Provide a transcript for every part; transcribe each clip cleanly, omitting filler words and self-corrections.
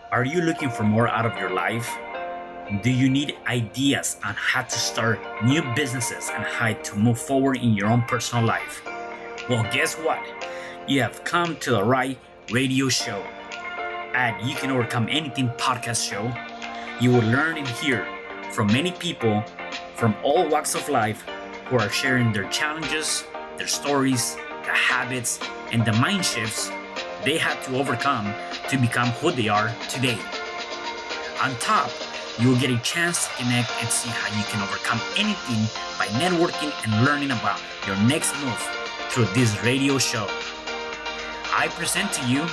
Are you looking for more out of your life? Do you need ideas on how to start new businesses and how to move forward in your own personal life? Well, guess what? You have come to the right radio show. At You Can Overcome Anything podcast show, you will learn and hear from many people from all walks of life who are sharing their challenges, their stories, the habits, and the mind shifts they had to overcome to become who they are today. On top, you will get a chance to connect and see how you can overcome anything by networking and learning about your next move through this radio show. I present to you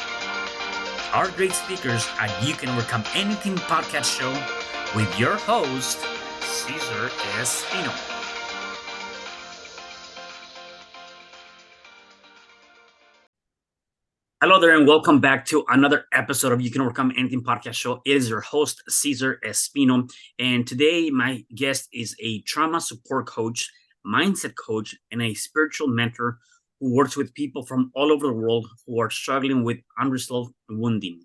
our great speakers at You Can Overcome Anything podcast show with your host, Cesar Espino. Hello there, and welcome back to another episode of You Can Overcome Anything podcast show. It is your host, Cesar Espino, and today my guest is a trauma support coach, mindset coach, and a spiritual mentor who works with people from all over the world who are struggling with unresolved wounding.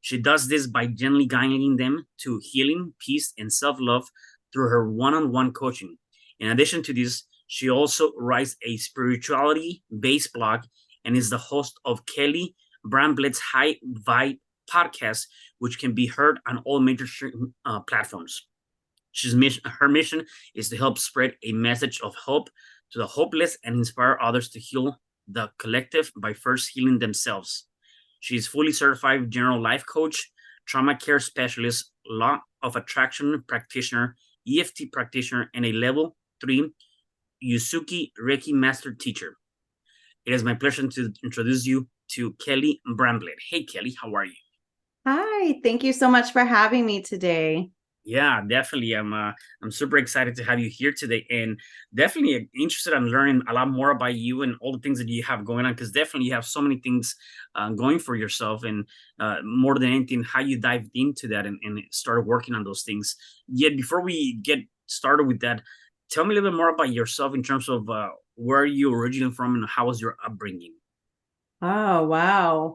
She does this by gently guiding them to healing, peace, and self-love through her one-on-one coaching. In addition to this, she also writes a spirituality-based blog and is the host of Kelly Bramblett's High Vibe podcast, which can be heard on all major platforms. Her mission is to help spread a message of hope to the hopeless and inspire others to heal the collective by first healing themselves. She is fully certified general life coach, trauma care specialist, law of attraction practitioner, EFT practitioner, and a level 3 Usui Reiki master teacher. It is my pleasure to introduce you to Kelly Bramble. Hey, Kelly, how are you? Hi, thank you so much for having me today. Yeah, definitely. I'm super excited to have you here today, and definitely interested in learning a lot more about you and all the things that you have going on. Because definitely you have so many things going for yourself, and more than anything, how you dived into that and started working on those things. Yet before we get started with that, tell me a little bit more about yourself in terms of where you originally from and how was your upbringing. Oh, wow.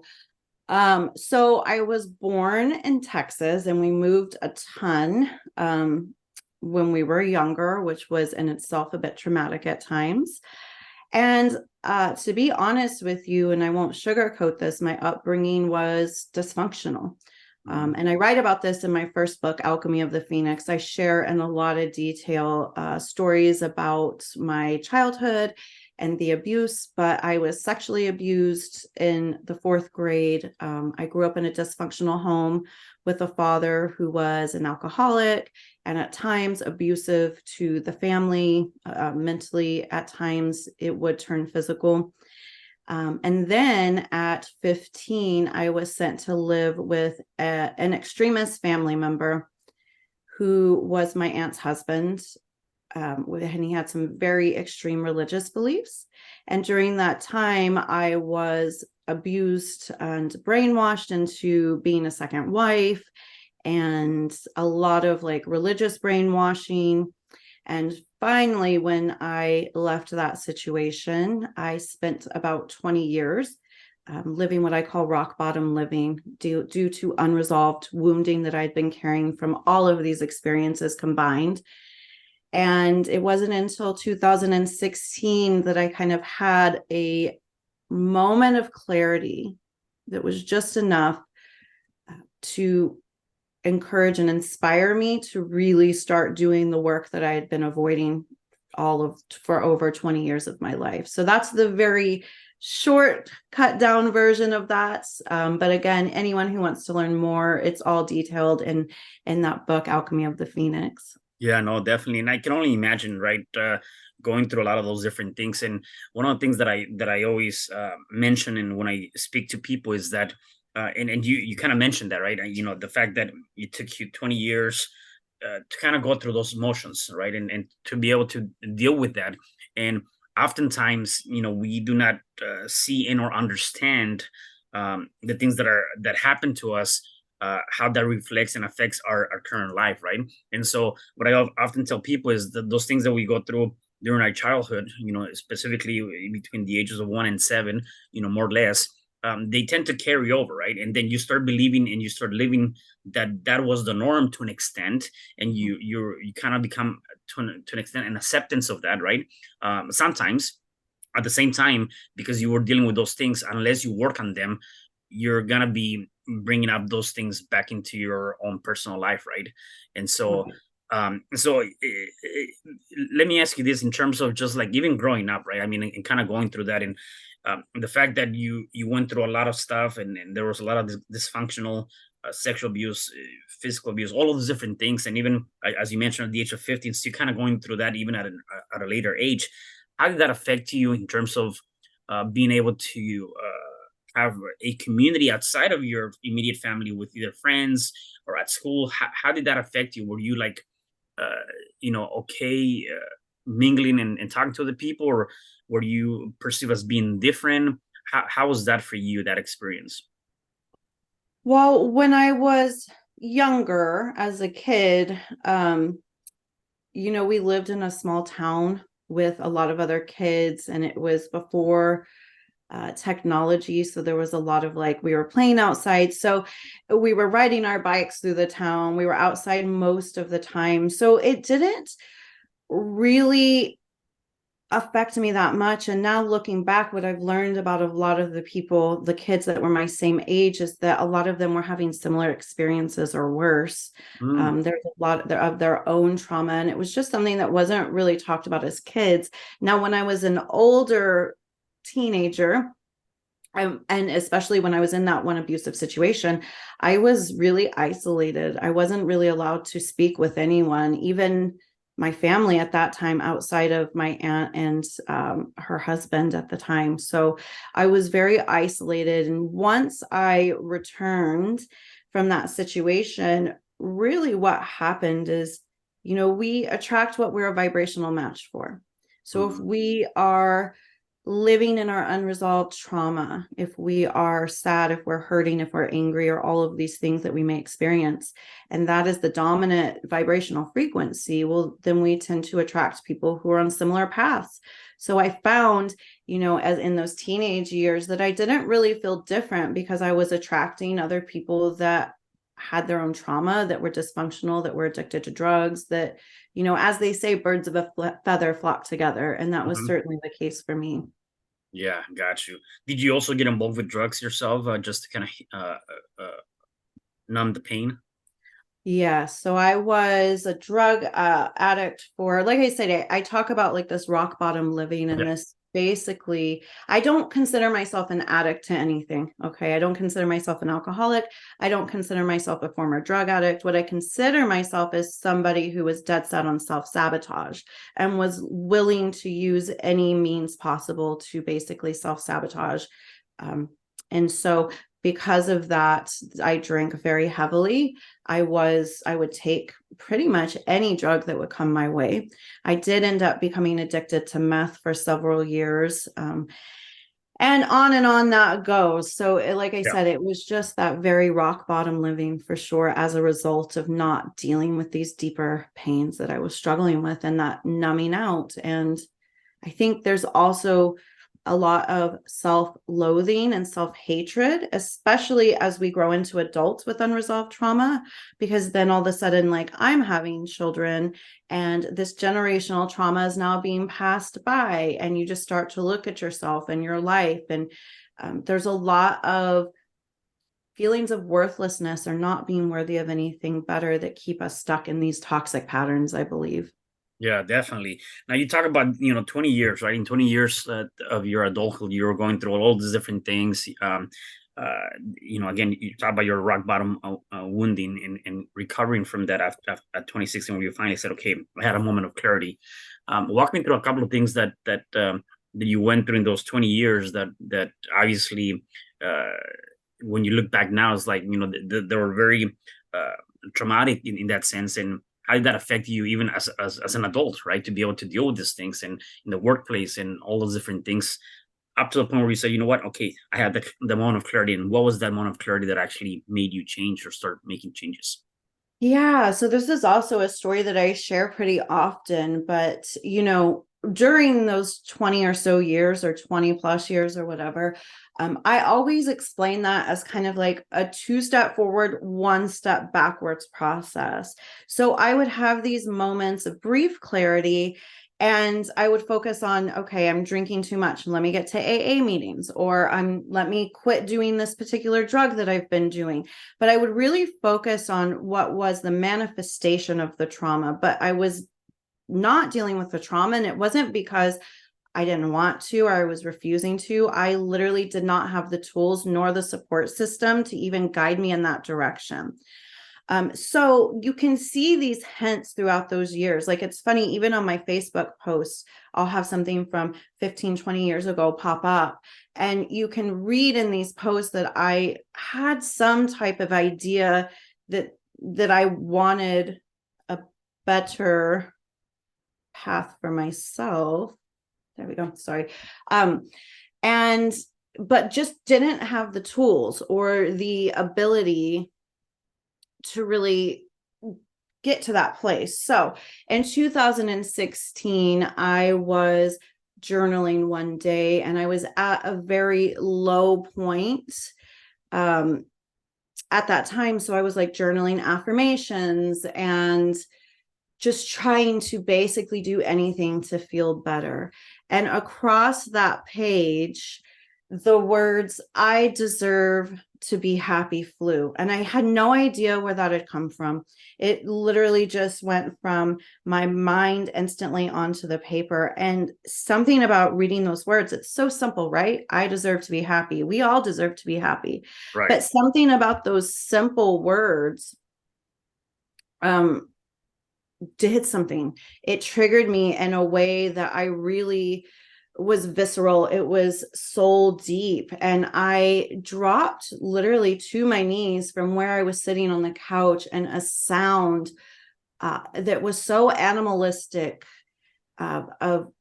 So I was born in Texas and we moved a ton when we were younger, which was in itself a bit traumatic at times. And to be honest with you, and I won't sugarcoat this, my upbringing was dysfunctional. And I write about this in my first book, Alchemy of the Phoenix. I share in a lot of detail stories about my childhood and the abuse, but I was sexually abused in the 4th grade. I grew up in a dysfunctional home with a father who was an alcoholic and at times abusive to the family. Mentally, at times, it would turn physical. And then at 15, I was sent to live with an extremist family member who was my aunt's husband. And he had some very extreme religious beliefs. And during that time, I was abused and brainwashed into being a second wife and a lot of like religious brainwashing. And finally, when I left that situation, I spent about 20 years living what I call rock bottom living due to unresolved wounding that I'd been carrying from all of these experiences combined. And it wasn't until 2016 that I kind of had a moment of clarity that was just enough to encourage and inspire me to really start doing the work that I had been avoiding for over 20 years of my life. So that's the very short cut down version of that. But again, anyone who wants to learn more, it's all detailed in that book, Alchemy of the Phoenix. Yeah, no, definitely, and I can only imagine, right, going through a lot of those different things. And one of the things that I always mention, and when I speak to people, is that, and you kind of mentioned that, right? The fact that it took you 20 years to kind of go through those emotions, right, and to be able to deal with that. And oftentimes, we do not see and or understand the things that happen to us, how that reflects and affects our current life, right? And so, what I often tell people is that those things that we go through during our childhood, specifically between the ages of 1 and 7, more or less, they tend to carry over, right? And then you start believing and you start living that was the norm to an extent, and you kind of become to an extent an acceptance of that, right? Sometimes at the same time, because you were dealing with those things, unless you work on them, you're gonna be bringing up those things back into your own personal life, right? And so Right. let me ask you this in terms of just like even growing up, right? I mean, and kind of going through that, and the fact that you went through a lot of stuff, and there was a lot of dysfunctional sexual abuse, physical abuse, all of those different things, and even as you mentioned, at the age of 15, so you're kind of going through that even at a later age. How did that affect you in terms of being able to have a community outside of your immediate family with either friends or at school? How did that affect you? Were you like, uh, okay, mingling and talking to other people, or were you perceived as being different? How was that for you, that experience? Well, when I was younger as a kid, we lived in a small town with a lot of other kids, and it was before technology. So there was a lot of like, we were playing outside. So we were riding our bikes through the town. We were outside most of the time. So it didn't really affect me that much. And now looking back, what I've learned about a lot of the people, the kids that were my same age, is that a lot of them were having similar experiences or worse. Mm, There's a lot of their own trauma, and it was just something that wasn't really talked about as kids. Now, when I was an older teenager, and especially when I was in that one abusive situation, I was really isolated. I wasn't really allowed to speak with anyone, even my family at that time, outside of my aunt and her husband at the time. So I was very isolated. And once I returned from that situation, really what happened is, we attract what we're a vibrational match for. So if mm, we are living in our unresolved trauma, if we are sad, if we're hurting, if we're angry, or all of these things that we may experience, and that is the dominant vibrational frequency, well, then we tend to attract people who are on similar paths. So I found, as in those teenage years, that I didn't really feel different because I was attracting other people that had their own trauma, that were dysfunctional, that were addicted to drugs, that, as they say, birds of a feather flock together. And that was mhm. certainly the case for me. Yeah, got you. Did you also get involved with drugs yourself, just to kind of numb the pain? Yeah, so I was a drug addict for, like I said, I talk about like this rock bottom living, Yeah. and this basically, I don't consider myself an addict to anything. Okay. I don't consider myself an alcoholic. I don't consider myself a former drug addict. What I consider myself is somebody who was dead set on self-sabotage and was willing to use any means possible to basically self-sabotage. Um, and so because of that, I drank very heavily. I would take pretty much any drug that would come my way. I did end up becoming addicted to meth for several years. And on that goes. So, like I Yeah. said, it was just that very rock bottom living for sure, as a result of not dealing with these deeper pains that I was struggling with, and that numbing out. And I think there's also a lot of self-loathing and self-hatred, especially as we grow into adults with unresolved trauma, because then all of a sudden, like, I'm having children and this generational trauma is now being passed by, and you just start to look at yourself and your life. And there's a lot of feelings of worthlessness or not being worthy of anything better that keep us stuck in these toxic patterns, I believe. Yeah, definitely. Now you talk about 20 years, right? In 20 years of your adulthood, you were going through all these different things. Again, you talk about your rock bottom wounding and recovering from that at 2016, when you finally said, "Okay, I had a moment of clarity." Walk me through a couple of things that you went through in those 20 years that obviously, uh, when you look back now, it's like they were very uh, traumatic in that sense. And how did that affect you even as an adult, right? To be able to deal with these things and in the workplace and all those different things, up to the point where you say, you know what, okay, I had the moment of clarity. And what was that moment of clarity that actually made you change or start making changes? Yeah, so this is also a story that I share pretty often, but during those 20 or so years, or 20 plus years or whatever, I always explain that as kind of like a 2-step forward, 1 step backwards process. So I would have these moments of brief clarity, and I would focus on, okay, I'm drinking too much. Let me get to AA meetings, or let me quit doing this particular drug that I've been doing. But I would really focus on what was the manifestation of the trauma. But I was not dealing with the trauma, and it wasn't because I didn't want to or I was refusing to. I literally did not have the tools nor the support system to even guide me in that direction. So you can see these hints throughout those years. Like, it's funny, even on my Facebook posts, I'll have something from 15, 20 years ago pop up, and you can read in these posts that I had some type of idea that I wanted a better path for myself. There we go. Sorry. And but just didn't have the tools or the ability to really get to that place. So in 2016, I was journaling one day, and I was at a very low point at that time. So I was like journaling affirmations and just trying to basically do anything to feel better. And across that page, the words, "I deserve to be happy," flew. And I had no idea where that had come from. It literally just went from my mind instantly onto the paper. And something about reading those words, it's so simple, right? I deserve to be happy. We all deserve to be happy. Right. But something about those simple words, did something. It triggered me in a way that I really was visceral. It was soul deep. And I dropped literally to my knees from where I was sitting on the couch, and a sound that was so animalistic, of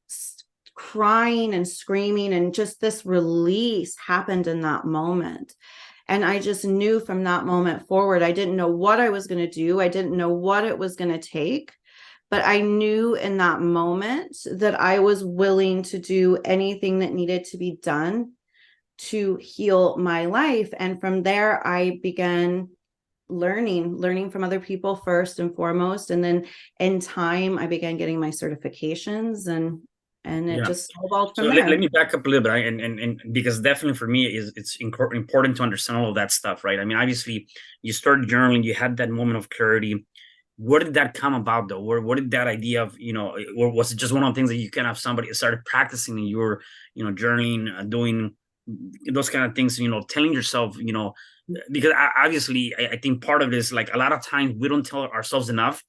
crying and screaming, and just this release happened in that moment. And I just knew from that moment forward, I didn't know what I was going to do. I didn't know what it was going to take. But I knew in that moment that I was willing to do anything that needed to be done to heal my life. And from there, I began learning from other people first and foremost. And then in time, I began getting my certifications, and it just snowballed So from there. let me back up a little bit, and because definitely for me it's important to understand all of that stuff, right? I mean, obviously you started journaling, you had that moment of clarity. Where did that come about, though? Where what did that idea of, or was it just one of the things that you kind of somebody started practicing and you were, journaling, doing those kind of things, telling yourself, because obviously I think part of it is like a lot of times we don't tell ourselves enough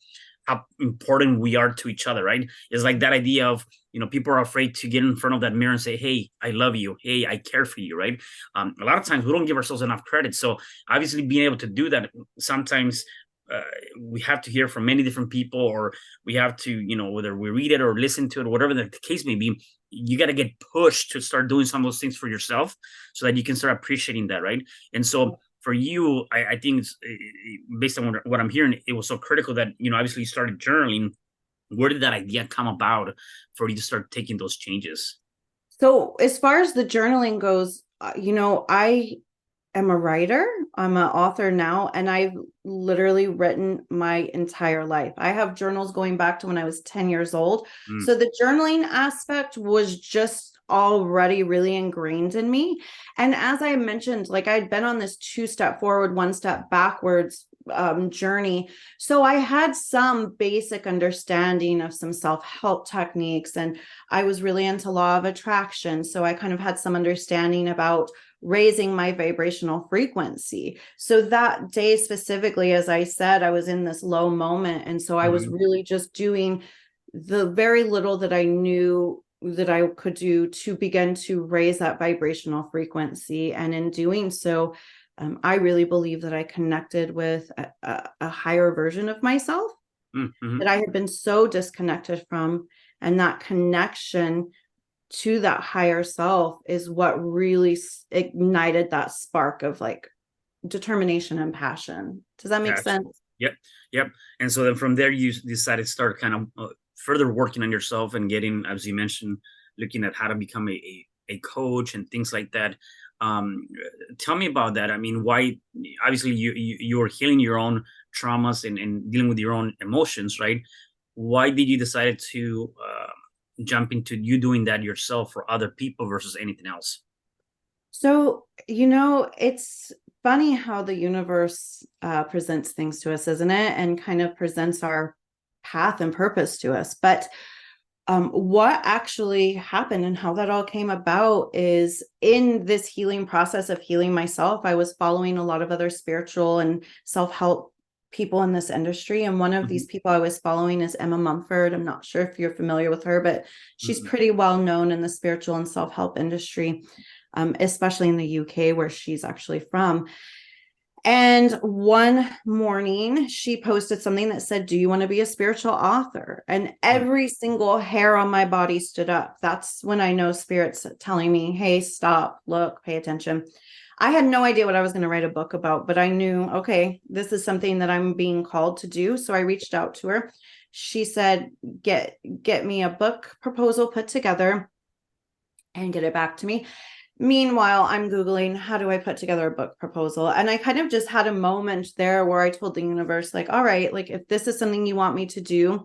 how important we are to each other, right? It's like that idea of, people are afraid to get in front of that mirror and say, "Hey, I love you. Hey, I care for you," right? A lot of times we don't give ourselves enough credit. So obviously being able to do that, sometimes we have to hear from many different people, or we have to, whether we read it or listen to it, or whatever the case may be, you got to get pushed to start doing some of those things for yourself so that you can start appreciating that, right? And so for you, I think it's, based on what I'm hearing, it was so critical that, obviously you started journaling. Where did that idea come about for you to start taking those changes? So as far as the journaling goes, I am a writer. I'm an author now, and I've literally written my entire life. I have journals going back to when I was 10 years old. So the journaling aspect was just already really ingrained in me. And as I mentioned, like, I'd been on this 2-step forward, 1 step backwards journey. So I had some basic understanding of some self-help techniques, and I was really into law of attraction. So I kind of had some understanding about raising my vibrational frequency. So that day specifically, as I said, I was in this low moment. And so I was really just doing the very little that I knew that I could do to begin to raise that vibrational frequency. And in doing so, I really believe that I connected with a higher version of myself that I had been so disconnected from. And that connection to that higher self is what really ignited that spark of like determination and passion. Does that make sense? Yep. And so then from there, you decided to start kind of further working on yourself and getting, as you mentioned, looking at how to become a coach and things like that. Um, Tell me about that. I mean, why? Obviously, you're healing your own traumas and dealing with your own emotions, right? Why did you decide to jump into you doing that yourself for other people versus anything else? So, it's funny how the universe presents things to us, isn't it? And kind of presents our path and purpose to us. But what actually happened and how that all came about is in this healing process of healing myself, I was following a lot of other spiritual and self-help people in this industry. And one of these people I was following is Emma Mumford. I'm not sure if you're familiar with her, but she's pretty well known in the spiritual and self-help industry, especially in the UK, where she's actually from. And one morning she posted something that said, "Do you want to be a spiritual author?" And every single hair on my body stood up. That's when I know spirit's telling me, hey, stop, look, pay attention. I had no idea what I was going to write a book about, but I knew, okay, this is something that I'm being called to do. So I reached out to her. She said, get me a book proposal put together and get it back to me. Meanwhile, I'm Googling, how do I put together a book proposal? And I kind of just had a moment there where I told the universe, like, all right, like, if this is something you want me to do,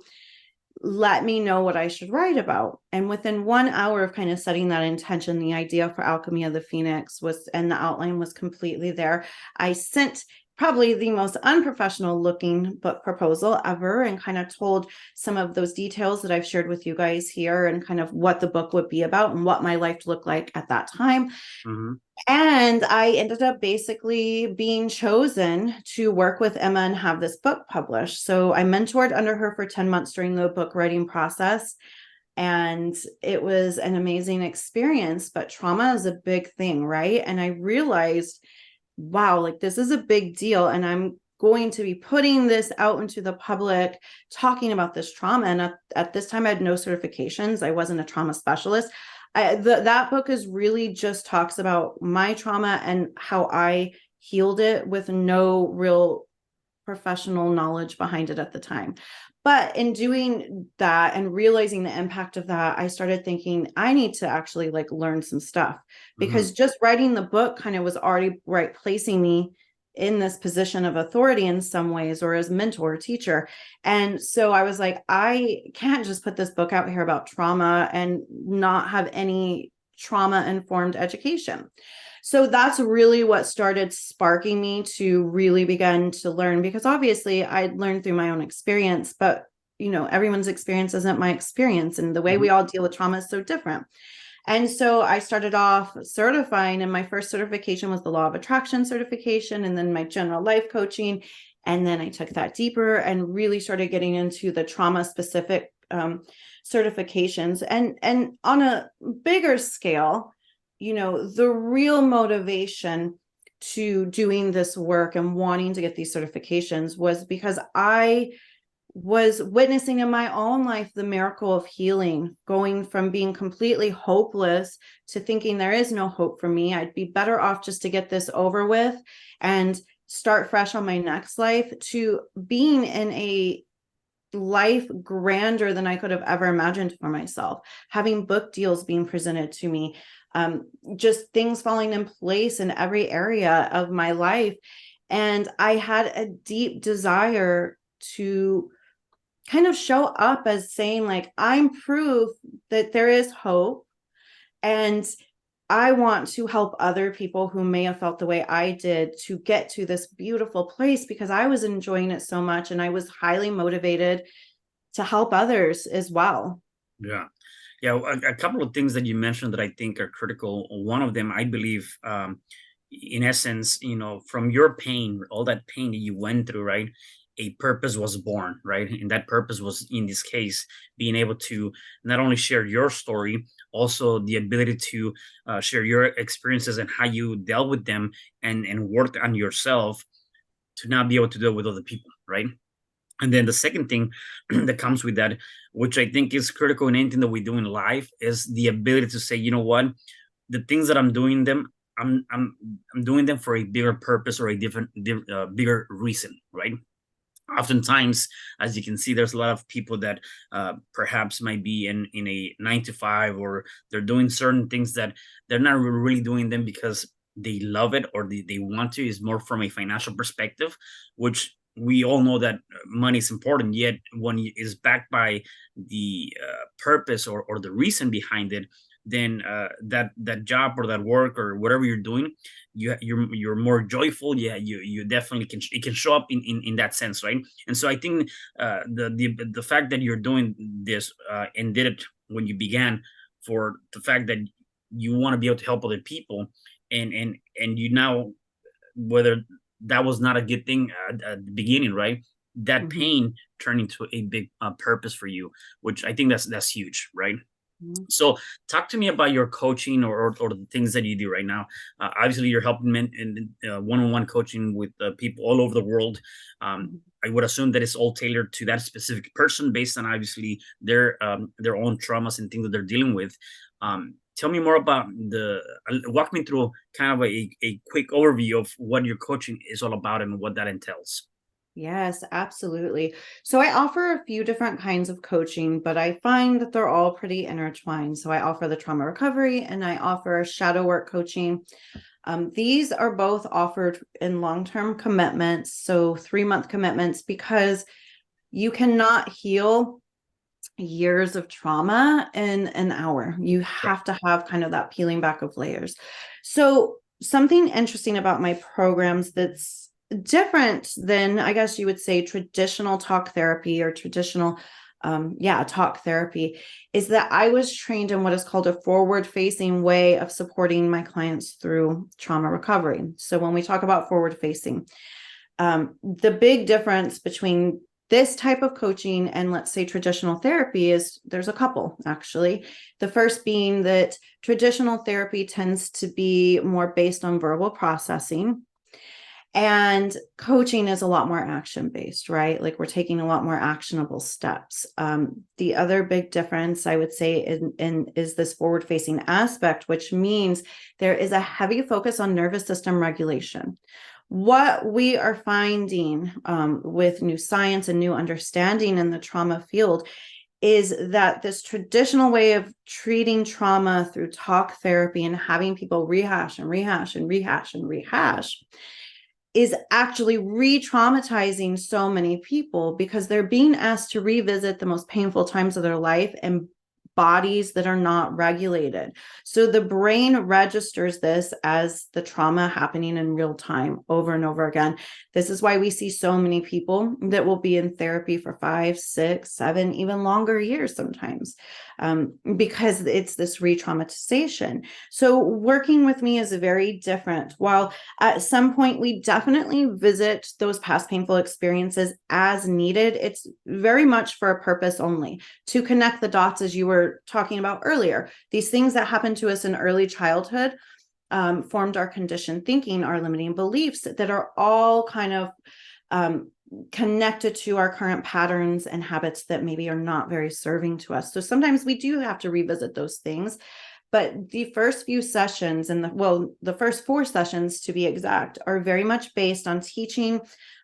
let me know what I should write about. And within 1 hour of kind of setting that intention, the idea for Alchemy of the Phoenix was, and the outline was completely there. I sent probably the most unprofessional looking book proposal ever and kind of told some of those details that I've shared with you guys here and kind of what the book would be about and what my life looked like at that time. And I ended up basically being chosen to work with Emma and have this book published. So I mentored under her for 10 months during the book writing process. And it was an amazing experience, but trauma is a big thing, right? And I realized, wow, like this is a big deal. And I'm going to be putting this out into the public, talking about this trauma. And at this time, I had no certifications. I wasn't a trauma specialist. That book is really just talks about my trauma and how I healed it with no real professional knowledge behind it at the time. But in doing that and realizing the impact of that, I started thinking I need to actually like learn some stuff, because just writing the book kind of was already right placing me in this position of authority in some ways, or as mentor or teacher. And so I was like, I can't just put this book out here about trauma and not have any trauma informed education. So that's really what started sparking me to really begin to learn, because obviously I'd learned through my own experience, but everyone's experience isn't my experience, and the way we all deal with trauma is so different. And so I started off certifying, and my first certification was the Law of Attraction certification, and then my general life coaching. And then I took that deeper and really started getting into the trauma specific certifications. And on a bigger scale, the real motivation to doing this work and wanting to get these certifications was because I was witnessing in my own life the miracle of healing, going from being completely hopeless to thinking there is no hope for me. I'd be better off just to get this over with and start fresh on my next life, to being in a life grander than I could have ever imagined for myself, having book deals being presented to me, just things falling in place in every area of my life. And I had a deep desire to kind of show up as saying, like, I'm proof that there is hope. And I want to help other people who may have felt the way I did to get to this beautiful place, because I was enjoying it so much and I was highly motivated to help others as well. Yeah. Yeah. A couple of things that you mentioned that I think are critical. One of them, I believe, in essence, from your pain, all that pain that you went through, right? A purpose was born, right? And that purpose was, in this case, being able to not only share your story, also the ability to share your experiences and how you dealt with them and worked on yourself to now be able to do it with other people, right? And then the second thing that comes with that, which I think is critical in anything that we do in life, is the ability to say, you know what, the things that I'm doing them, I'm doing them for a bigger purpose or a bigger reason, right? oftentimes, as you can see, there's a lot of people that perhaps might be in a 9 to 5, or they're doing certain things that they're not really doing them because they love it or they want to. Is more from a financial perspective, which we all know that money is important. Yet when it is backed by the purpose or the reason behind it, then that job or that work or whatever you're doing, you're more joyful. Yeah, you definitely can. It can show up in that sense, right? And so I think the fact that you're doing this and did it when you began, for the fact that you want to be able to help other people, and you now, whether that was not a good thing at the beginning, right? That Mhm. pain turned into a big purpose for you, which I think that's huge, right? Mhm. So talk to me about your coaching or the things that you do right now. Obviously, you're helping men in one-on-one coaching with people all over the world. Mhm. I would assume that it's all tailored to that specific person based on obviously their own traumas and things that they're dealing with. Tell me more about walk me through kind of a quick overview of what your coaching is all about and what that entails. Yes, absolutely. So I offer a few different kinds of coaching, but I find that they're all pretty intertwined. So I offer the trauma recovery and I offer shadow work coaching. These are both offered in long-term commitments, so 3-month commitments, because you cannot heal years of trauma in an hour. You Right. have to have kind of that peeling back of layers. So something interesting about my programs that's different than, I guess you would say, traditional talk therapy or traditional talk therapy, is that I was trained in what is called a forward facing way of supporting my clients through trauma recovery. So when we talk about forward facing, the big difference between this type of coaching and, let's say, traditional therapy is there's a couple, actually. The first being that traditional therapy tends to be more based on verbal processing, and coaching is a lot more action based, right? Like we're taking a lot more actionable steps. The other big difference, I would say, is this forward facing aspect, which means there is a heavy focus on nervous system regulation. What we are finding with new science and new understanding in the trauma field is that this traditional way of treating trauma through talk therapy and having people rehash and rehash and rehash and rehash is actually re-traumatizing so many people, because they're being asked to revisit the most painful times of their life and bodies that are not regulated. So the brain registers this as the trauma happening in real time over and over again. This is why we see so many people that will be in therapy for 5, 6, 7, even longer years sometimes, because it's this re-traumatization. So working with me is very different. While at some point we definitely visit those past painful experiences as needed, it's very much for a purpose only, to connect the dots, as you were talking about earlier. These things that happened to us in early childhood formed our conditioned thinking, our limiting beliefs that are all kind of connected to our current patterns and habits that maybe are not very serving to us. So sometimes we do have to revisit those things. But the first few sessions, and the first 4 sessions to be exact, are very much based on teaching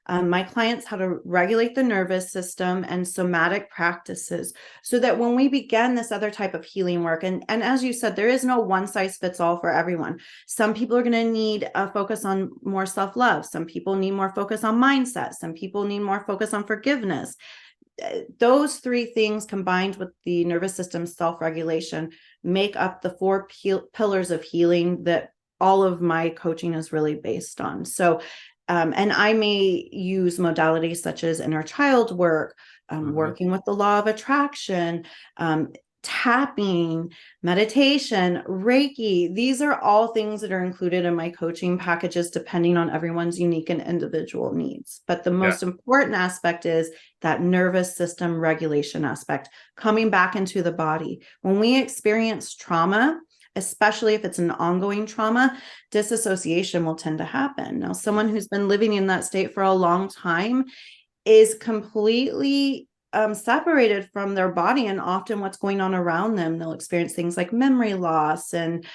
my clients how to regulate the nervous system and somatic practices, so that when we begin this other type of healing work, and as you said, there is no one size fits all for everyone. Some people are going to need a focus on more self-love. Some people need more focus on mindset. Some people need more focus on forgiveness. Those 3 things combined with the nervous system self-regulation make up the 4 pillars of healing that all of my coaching is really based on. So, and I may use modalities such as inner child work, Mhm. working with the law of attraction, tapping, meditation, Reiki. These are all things that are included in my coaching packages, depending on everyone's unique and individual needs. But the Yeah. most important aspect is that nervous system regulation aspect, coming back into the body. When we experience trauma, especially if it's an ongoing trauma, disassociation will tend to happen. Now, someone who's been living in that state for a long time is completely separated from their body and often what's going on around them. They'll experience things like memory loss and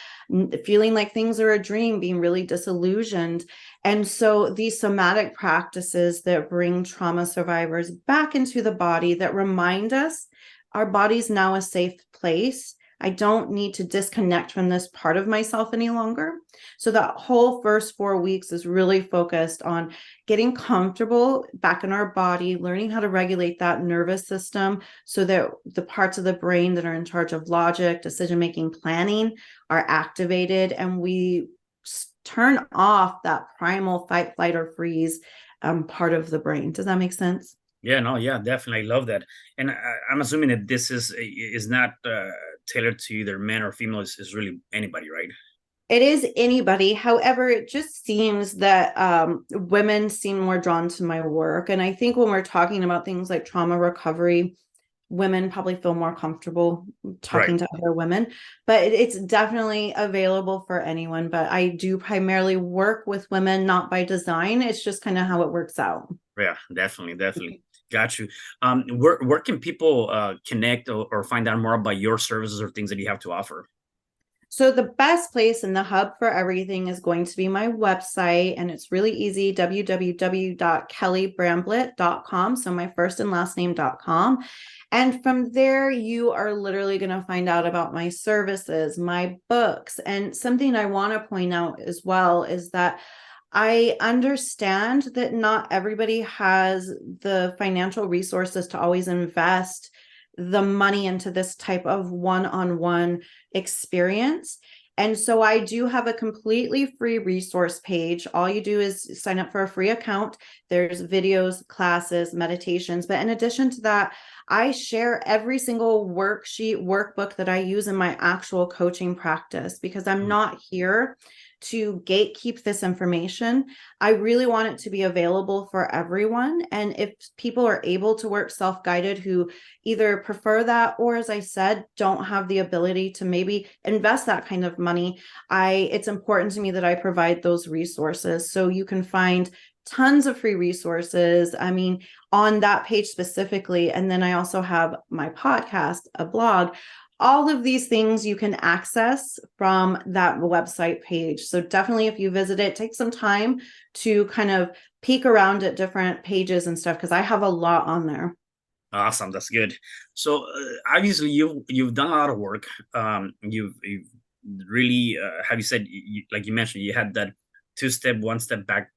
feeling like things are a dream, being really disillusioned. And so these somatic practices that bring trauma survivors back into the body, that remind us our body's now a safe place. I don't need to disconnect from this part of myself any longer. So that whole first 4 weeks is really focused on getting comfortable back in our body, learning how to regulate that nervous system so that the parts of the brain that are in charge of logic, decision-making, planning are activated, and we turn off that primal fight, flight, or freeze part of the brain. Does that make sense? Yeah, no, yeah, definitely. I love that. And I'm assuming that this is not tailored to either men or females. Is really anybody, right? It is anybody. However, it just seems that women seem more drawn to my work. And I think when we're talking about things like trauma recovery, women probably feel more comfortable Right. talking to other women, but it's definitely available for anyone. But I do primarily work with women, not by design. It's just kind of how it works out. Yeah, definitely, definitely. Got you. Where can people connect or find out more about your services or things that you have to offer? So the best place and the hub for everything is going to be my website, and it's really easy, www.kellybramblett.com. So my first and last name.com. And from there, you are literally going to find out about my services, my books. And something I want to point out as well is that I understand that not everybody has the financial resources to always invest the money into this type of one-on-one experience. And so I do have a completely free resource page. All you do is sign up for a free account. There's videos, classes, meditations. But in addition to that, I share every single worksheet, workbook that I use in my actual coaching practice, because I'm not here to gatekeep this information. I really want it to be available for everyone. And if people are able to work self-guided who either prefer that, or as I said, don't have the ability to maybe invest that kind of money, it's important to me that I provide those resources. So you can find tons of free resources, I mean, on that page specifically. And then I also have my podcast, a blog. All of these things you can access from that website page. So definitely, if you visit it, take some time to kind of peek around at different pages and stuff, because I have a lot on there. Awesome, that's good. So obviously you've done a lot of work. You've really have you said like you mentioned you had that two-step, one-step back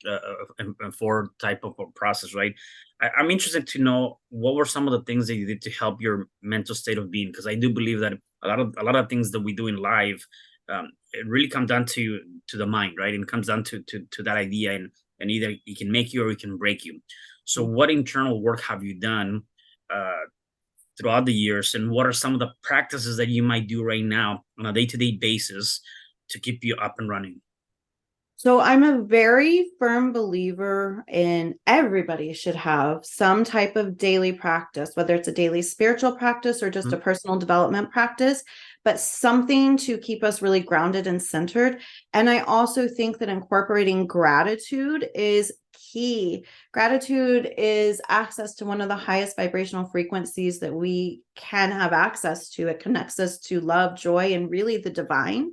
and forward type of a process, right? I'm interested to know what were some of the things that you did to help your mental state of being, because I do believe that a lot of things that we do in life, it really comes down to the mind, right? And it comes down to that idea, and either it can make you or it can break you. So, what internal work have you done uh, throughout the years, and what are some of the practices that you might do right now on a day-to-day basis to keep you up and running? So I'm a very firm believer in everybody should have some type of daily practice, whether it's a daily spiritual practice or just a Mhm. personal development practice, but something to keep us really grounded and centered. And I also think that incorporating gratitude is key. Gratitude is access to one of the highest vibrational frequencies that we can have access to. It connects us to love, joy, and really the divine.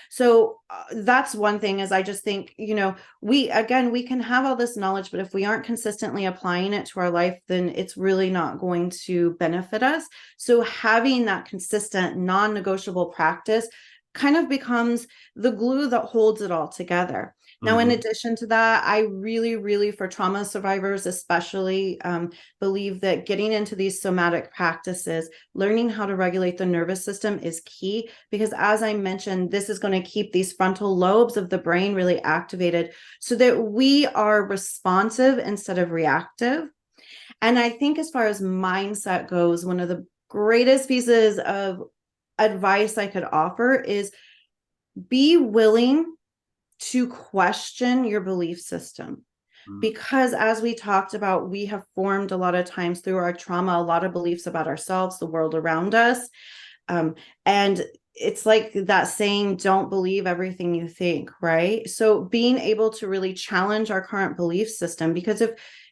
So that's one thing, is I just think, we can have all this knowledge, but if we aren't consistently applying it to our life, then it's really not going to benefit us. So having that consistent, non-negotiable practice kind of becomes the glue that holds it all together. Now, in Mhm. addition to that, I really, really, for trauma survivors especially, believe that getting into these somatic practices, learning how to regulate the nervous system is key, because as I mentioned, this is going to keep these frontal lobes of the brain really activated so that we are responsive instead of reactive. And I think as far as mindset goes, one of the greatest pieces of advice I could offer is be willing to question your belief system. Mhm. Because as we talked about, we have formed a lot of times through our trauma, a lot of beliefs about ourselves, the world around us. And it's like that saying, don't believe everything you think, right? So being able to really challenge our current belief system, because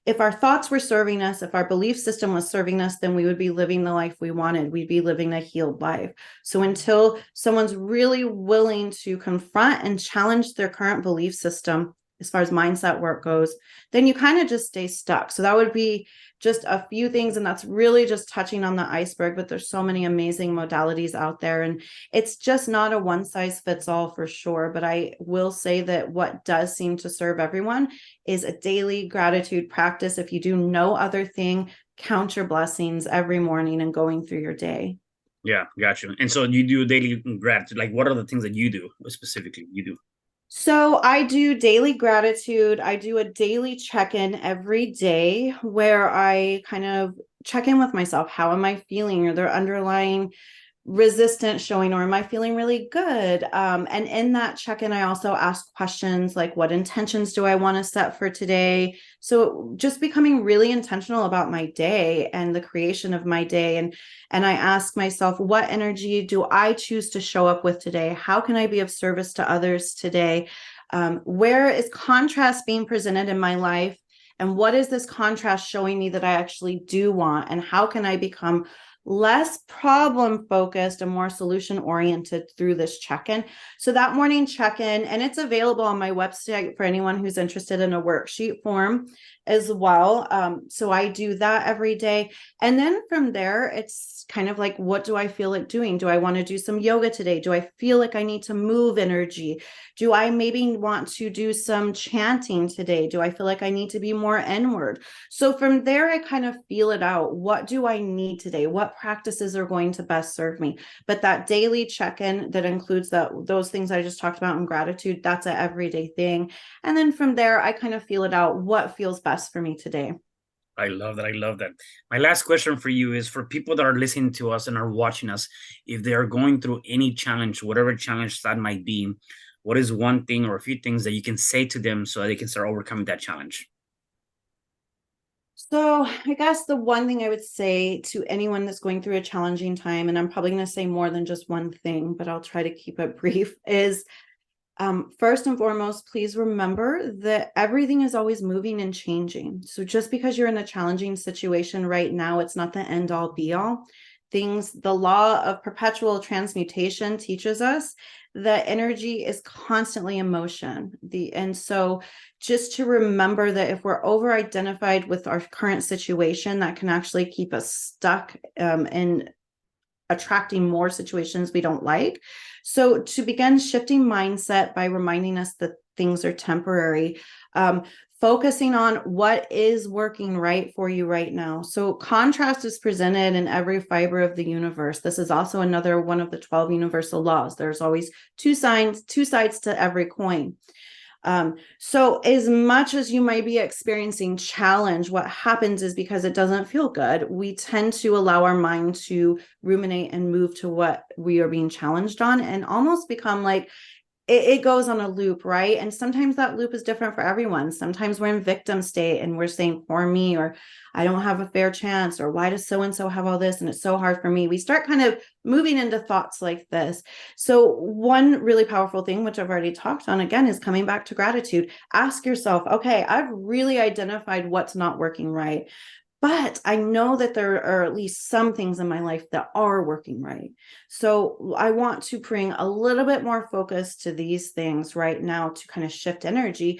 if our thoughts were serving us, if our belief system was serving us, then we would be living the life we wanted. We'd be living a healed life. So until someone's really willing to confront and challenge their current belief system, as far as mindset work goes, then you kind of just stay stuck. So that would be just a few things. And that's really just touching on the iceberg, but there's so many amazing modalities out there. And it's just not a one size fits all for sure. But I will say that what does seem to serve everyone is a daily gratitude practice. If you do no other thing, count your blessings every morning and going through your day. Yeah, got you. And so you do daily gratitude. Like, what are the things that you do specifically? You do. So I do daily gratitude. I do a daily check-in every day where I kind of check in with myself. How am I feeling? Are there underlying resistance showing, or am I feeling really good? And in that check-in, I also ask questions like, what intentions do I want to set for today? So just becoming really intentional about my day and the creation of my day. And I ask myself, what energy do I choose to show up with today? How can I be of service to others today? Where is contrast being presented in my life? And what is this contrast showing me that I actually do want? And how can I become less problem focused and more solution oriented through this check-in? So that morning check-in, and it's available on my website for anyone who's interested in a worksheet form as well. So I do that every day. And then from there, it's kind of like, what do I feel like doing? Do I want to do some yoga today? Do I feel like I need to move energy? Do I maybe want to do some chanting today? Do I feel like I need to be more inward? So from there, I kind of feel it out. What do I need today? What practices are going to best serve me? But that daily check-in that includes those things I just talked about in gratitude, that's an everyday thing. And then from there, I kind of feel it out. What feels best for me today? I love that. I love that. My last question for you is for people that are listening to us and are watching us, if they are going through any challenge, whatever challenge that might be, what is one thing or a few things that you can say to them so they can start overcoming that challenge? So I guess the one thing I would say to anyone that's going through a challenging time, and I'm probably going to say more than just one thing, but I'll try to keep it brief, is first and foremost, please remember that everything is always moving and changing. So just because you're in a challenging situation right now, it's not the end all be all. The law of perpetual transmutation teaches us that energy is constantly in motion. And so just to remember that if we're over identified with our current situation, that can actually keep us stuck in attracting more situations we don't like. So to begin shifting mindset by reminding us that things are temporary, focusing on what is working right for you right now. So contrast is presented in every fiber of the universe. This is also another one of the 12 universal laws. There's always two sides to every coin. So as much as you might be experiencing challenge, what happens is because it doesn't feel good, we tend to allow our mind to ruminate and move to what we are being challenged on and almost become like it goes on a loop, right? And sometimes that loop is different for everyone. Sometimes we're in victim state and we're saying, poor me, or I don't have a fair chance, or why does so-and-so have all this? And it's so hard for me. We start kind of moving into thoughts like this. So one really powerful thing, which I've already talked on again, is coming back to gratitude. Ask yourself, okay, I've really identified what's not working right. But I know that there are at least some things in my life that are working right. So I want to bring a little bit more focus to these things right now to kind of shift energy.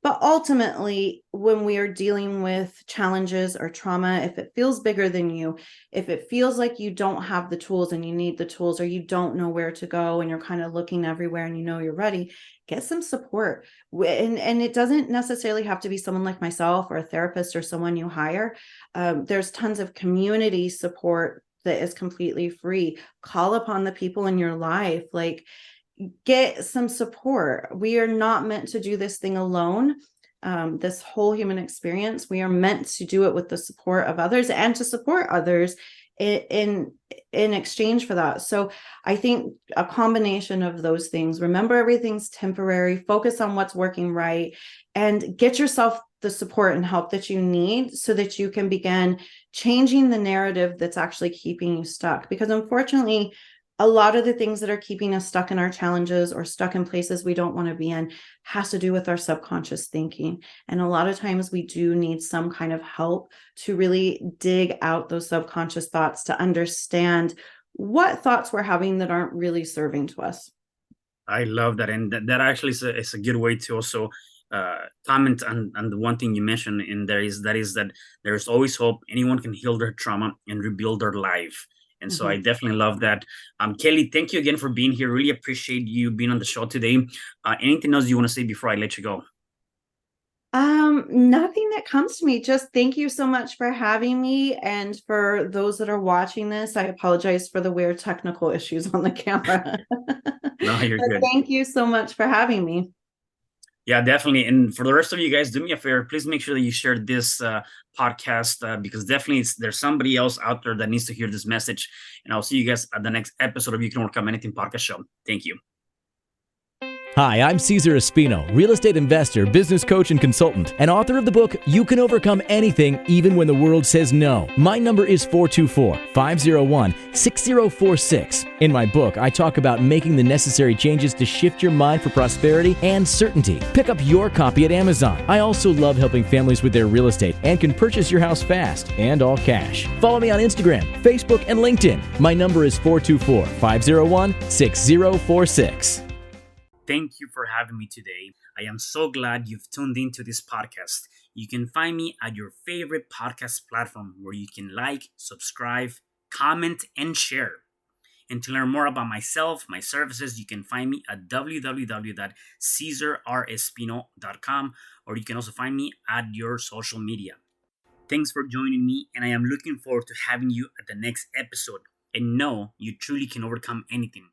But ultimately, when we are dealing with challenges or trauma, if it feels bigger than you, if it feels like you don't have the tools and you need the tools, or you don't know where to go and you're kind of looking everywhere and you know you're ready, get some support. And it doesn't necessarily have to be someone like myself or a therapist or someone you hire. There's tons of community support that is completely free. Call upon the people in your life. Like, get some support. We are not meant to do this thing alone. This whole human experience, we are meant to do it with the support of others and to support others in exchange for that. So I think a combination of those things. Remember, everything's temporary. Focus on what's working right, and get yourself the support and help that you need so that you can begin changing the narrative that's actually keeping you stuck. Because unfortunately, a lot of the things that are keeping us stuck in our challenges or stuck in places we don't want to be in has to do with our subconscious thinking. And a lot of times we do need some kind of help to really dig out those subconscious thoughts to understand what thoughts we're having that aren't really serving to us. I love that, and that actually is a good way to also comment on the one thing you mentioned in there is that there's always hope. Anyone can heal their trauma and rebuild their life, and so I Mhm. definitely love that. Kelly, thank you again for being here. Really appreciate you being on the show today. Anything else you want to say before I let you go? Nothing that comes to me. Just thank you so much for having me. And for those that are watching this, I apologize for the weird technical issues on the camera. No, you're But good. thank you so much for having me. Yeah, definitely. And for the rest of you guys, do me a favor. Please make sure that you share this podcast because definitely there's somebody else out there that needs to hear this message. And I'll see you guys at the next episode of You Can Overcome Anything podcast show. Thank you. Hi, I'm Cesar Espino, real estate investor, business coach, and consultant, and author of the book, You Can Overcome Anything, Even When the World Says No. My number is 424-501-6046. In my book, I talk about making the necessary changes to shift your mind for prosperity and certainty. Pick up your copy at Amazon. I also love helping families with their real estate and can purchase your house fast and all cash. Follow me on Instagram, Facebook, and LinkedIn. My number is 424-501-6046. Thank you for having me today. I am so glad you've tuned into this podcast. You can find me at your favorite podcast platform where you can like, subscribe, comment, and share. And to learn more about myself, my services, you can find me at www.cesarrespino.com, or you can also find me at your social media. Thanks for joining me, and I am looking forward to having you at the next episode. And know you truly can overcome anything.